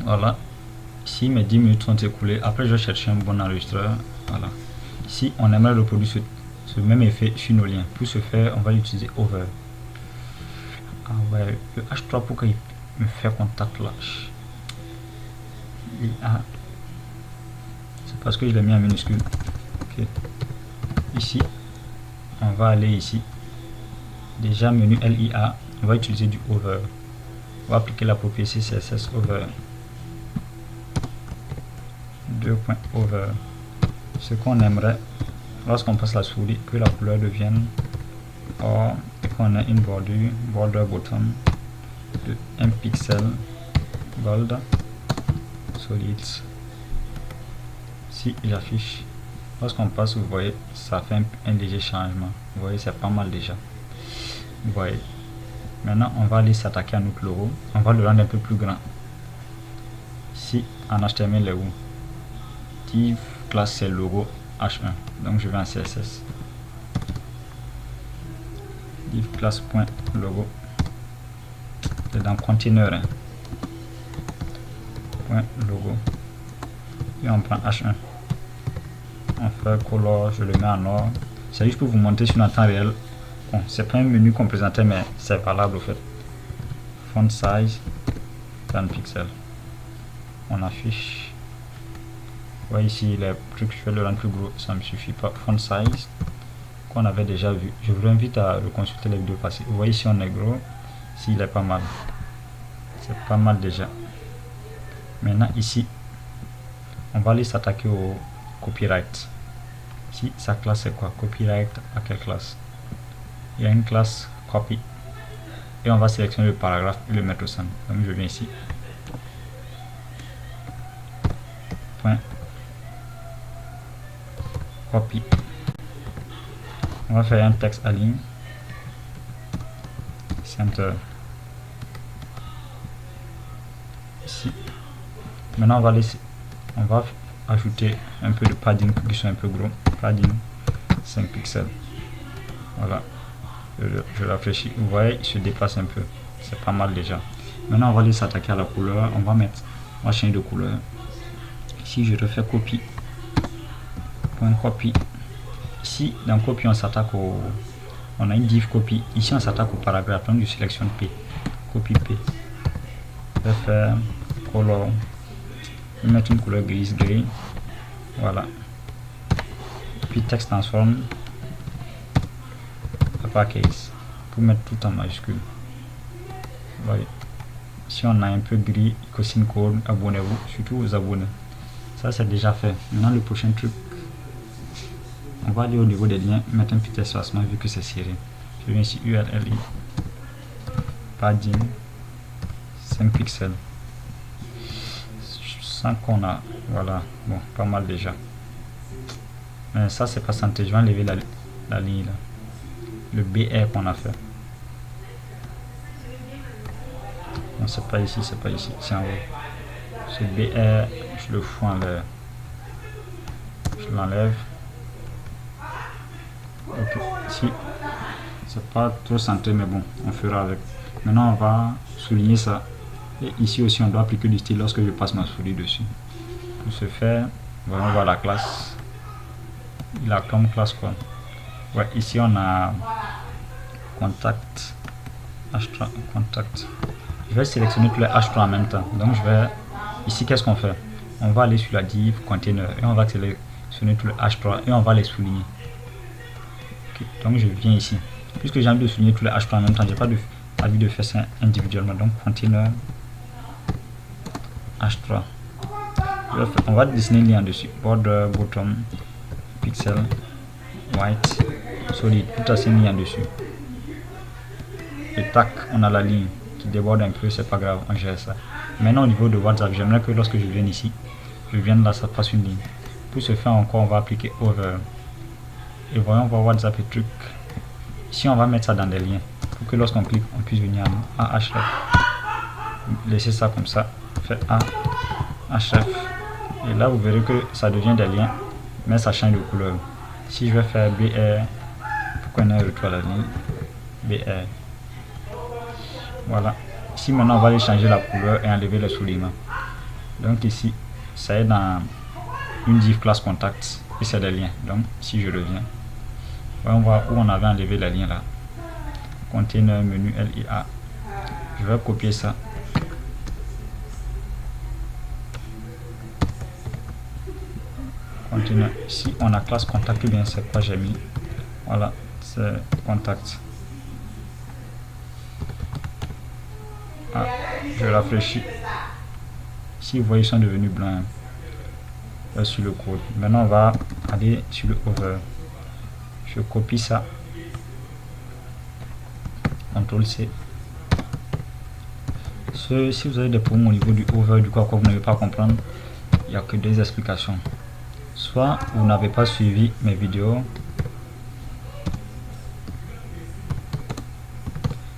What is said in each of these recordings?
Voilà. Ici, mes 10 minutes sont écoulées. Après, je vais chercher un bon enregistreur. Voilà. Ici, on aimerait reproduire ce même effet sur nos liens. Pour ce faire, on va utiliser Over. Ah ouais, le H3 pour qu'il me fait contact là. C'est parce que je l'ai mis en minuscule. Ok. Ici, on va aller ici. Déjà, menu LIA, on va utiliser du Over. On va appliquer la propriété CSS Over. 2.over. Ce qu'on aimerait, lorsqu'on passe la souris, que la couleur devienne or et qu'on a une bordure, border bottom de 1 pixel bold solids. Si il affiche, lorsqu'on passe, vous voyez, ça fait un léger changement. Vous voyez, c'est pas mal déjà. Vous voyez. Maintenant, on va aller s'attaquer à notre logo. On va le rendre un peu plus grand. Ici, en HTML, est où? Div classe c'est logo H1. Donc, je vais en CSS. Div classe point logo. C'est dans container. Hein. Point logo. Et on prend H1. On fait color, je le mets en or. C'est juste pour vous montrer sur un temps réel. Bon, c'est pas un menu qu'on présentait, mais c'est valable au fait. Font size 10 pixels. On affiche. Vous voyez ici les trucs, je vais le rendre plus gros, ça ne me suffit pas. Font size qu'on avait déjà vu. Je vous invite à reconsulter les vidéos passées. Vous voyez ici on est gros, ici il est pas mal. C'est pas mal déjà. Maintenant ici, on va aller s'attaquer au copyright. Ici sa classe c'est quoi? Copyright à quelle classe? Il y a une classe copy. Et on va sélectionner le paragraphe et le mettre au centre. Donc je viens ici. Point. Copy. On va faire un texte à ligne. Center. Ici. Maintenant on va ajouter un peu de padding pour qu'ils soient un peu gros. Padding 5 pixels. Voilà. Je rafraîchis. Vous voyez, il se déplace un peu. C'est pas mal déjà. Maintenant on va aller s'attaquer à la couleur. On va changer de couleur. Ici je refais copie. Point copy. Ici dans copy on s'attaque on a une div copy. Ici on s'attaque au paragraphe. Donc je sélectionne P. Copy P. Je vais faire color. Je vais mettre une couleur grise gris. Voilà. Puis texte transform. Uppercase. Pour mettre tout en majuscule. Vous voyez. Si on a un peu gris, cosine code, abonnez-vous, surtout aux abonnés. Ça c'est déjà fait. Maintenant le prochain truc, on va aller au niveau des liens, mettre un petit espacement vu que c'est serré. Je viens ici URLI, padding 5 pixels. Sans qu'on a, voilà, bon, pas mal déjà. Mais ça c'est pas santé, je vais enlever la ligne là. Le BR qu'on a fait. Non, c'est pas ici, c'est pas ici, c'est en haut. Ce BR, je le fous en l'air. Je l'enlève. Ok, ici, c'est pas trop centré, mais bon, on fera avec. Maintenant, on va souligner ça. Et ici aussi, on doit appliquer du style lorsque je passe ma souris dessus. Pour ce faire, on va voir la classe. Il a comme classe quoi? Ouais, ici on a contact H3 contact. Je vais sélectionner tous les H3 en même temps. Donc je vais ici, qu'est-ce qu'on fait? On va aller sur la div container et on va sélectionner tous les H3 et on va les souligner. Okay. Donc je viens ici. Puisque j'ai envie de souligner tous les H3 en même temps, j'ai pas envie de faire ça individuellement. Donc container H3. On va dessiner le lien dessus. Border bottom pixel white solid, tout à ces lignes dessus. Et tac, on a la ligne qui déborde un peu, c'est pas grave, on gère ça. Maintenant au niveau de WhatsApp, j'aimerais que lorsque je vienne ici, je vienne là, ça fasse une ligne. Pour ce faire encore, on va appliquer over. Et voyons voir WhatsApp et truc. Ici on va mettre ça dans des liens pour que lorsqu'on clique, on puisse venir à href. Laissez ça comme ça, fait A, href. Et là vous verrez que ça devient des liens, mais ça change de couleur. Si je vais faire BR, pourquoi on a retrouvé la ligne BR. Voilà. Ici maintenant on va aller changer la couleur et enlever le soulignement. Donc ici, ça est dans une div class contact et c'est des liens. Donc si je reviens, on voit où on avait enlevé les liens là. Container, menu LIA. Je vais copier ça. Container. Ici on a classe contact, bien c'est quoi j'ai mis. Voilà, c'est contact. Ah, je rafraîchis. Si vous voyez, ils sont devenus blancs sur le code. Maintenant, on va aller sur le over. Je copie ça. CTRL C. Si vous avez des problèmes au niveau du over, du coup, quoi vous n'avez pas à comprendre, il n'y a que deux explications. Soit vous n'avez pas suivi mes vidéos,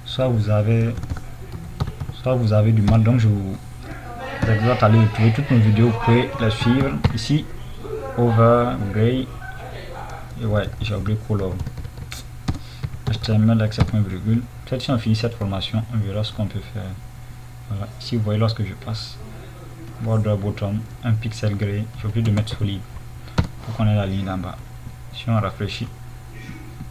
soit vous avez du mal. Donc je vous exhorte à aller retrouver toutes nos vidéos, vous pouvez les suivre ici. Over, gray, et ouais, j'ai oublié color, HTML avec ses points virgule. Peut-être si on finit cette formation, on verra ce qu'on peut faire. Voilà, ici vous voyez lorsque je passe border bottom, un pixel gray, j'ai oublié de mettre solide pour qu'on ait la ligne d'en bas. Si on rafraîchit,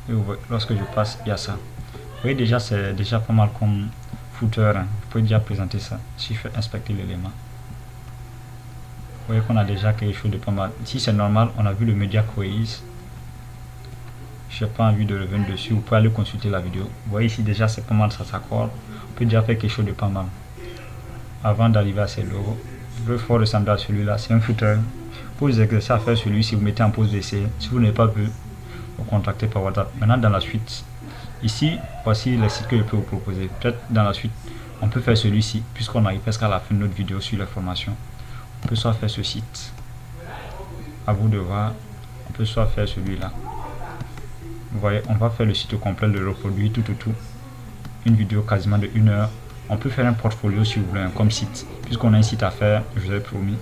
et vous voyez, lorsque je passe, il y a ça. Vous voyez déjà, c'est déjà pas mal comme footer, hein. Vous pouvez déjà présenter ça si je fais inspecter l'élément. Vous voyez qu'on a déjà quelque chose de pas mal. Ici c'est normal, on a vu le media quiz. Je n'ai pas envie de revenir dessus, vous pouvez aller consulter la vidéo. Vous voyez ici déjà c'est pas mal, ça s'accorde. On peut déjà faire quelque chose de pas mal. Avant d'arriver à ces logos, je veux fort ressembler à celui-là, c'est un footer. Pour vous exercer à faire celui-ci, vous mettez en pause d'essai. Si vous n'avez pas vu, vous contactez par WhatsApp. Maintenant dans la suite, ici, voici les sites que je peux vous proposer. Peut-être dans la suite, on peut faire celui-ci, puisqu'on arrive presque à la fin de notre vidéo sur la formation. On peut soit faire ce site, à vous de voir, on peut soit faire celui-là. Vous voyez, on va faire le site complet, le reproduire tout. Une vidéo quasiment de 1 heure. On peut faire un portfolio si vous voulez, comme site. Puisqu'on a un site à faire, je vous ai promis.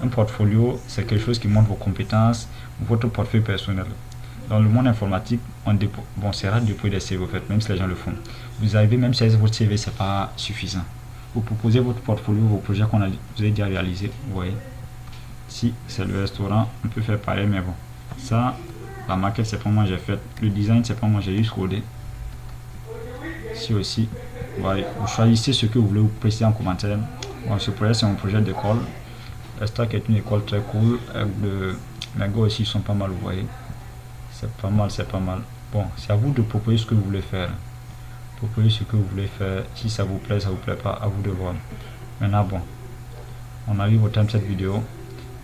Un portfolio, c'est quelque chose qui montre vos compétences, votre portefeuille personnel. Dans le monde informatique, c'est rare de déployer des CV, même si les gens le font. Vous arrivez, même si votre CV, c'est pas suffisant. Vous proposez votre portfolio, vos projets vous avez déjà réalisés. Vous voyez, si c'est le restaurant, on peut faire pareil, mais bon, ça, la maquette, c'est pas moi j'ai fait. Le design, c'est pas moi j'ai juste codé. Ici aussi, voyez, vous choisissez ce que vous voulez, vous précisez en commentaire. Bon, ce projet, c'est un projet d'école. Stack est une école très cool. Les gars aussi sont pas mal, vous voyez. C'est pas mal, c'est pas mal. Bon, c'est à vous de proposer ce que vous voulez faire. Proposez ce que vous voulez faire. Si ça vous plaît, ça vous plaît pas, à vous de voir. Maintenant, bon, on arrive au terme de cette vidéo.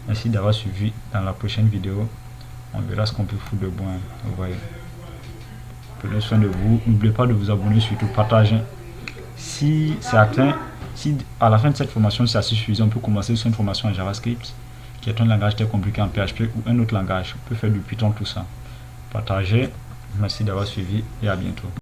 Merci d'avoir suivi. Dans la prochaine vidéo, on verra ce qu'on peut foutre de bon. Vous voyez. Prenez soin de vous. N'oubliez pas de vous abonner, surtout partager. Si à la fin de cette formation, c'est assez suffisant, on peut commencer sur une formation en JavaScript, qui est un langage très compliqué en PHP ou un autre langage. On peut faire du Python, tout ça. Partagez. Merci d'avoir suivi et à bientôt.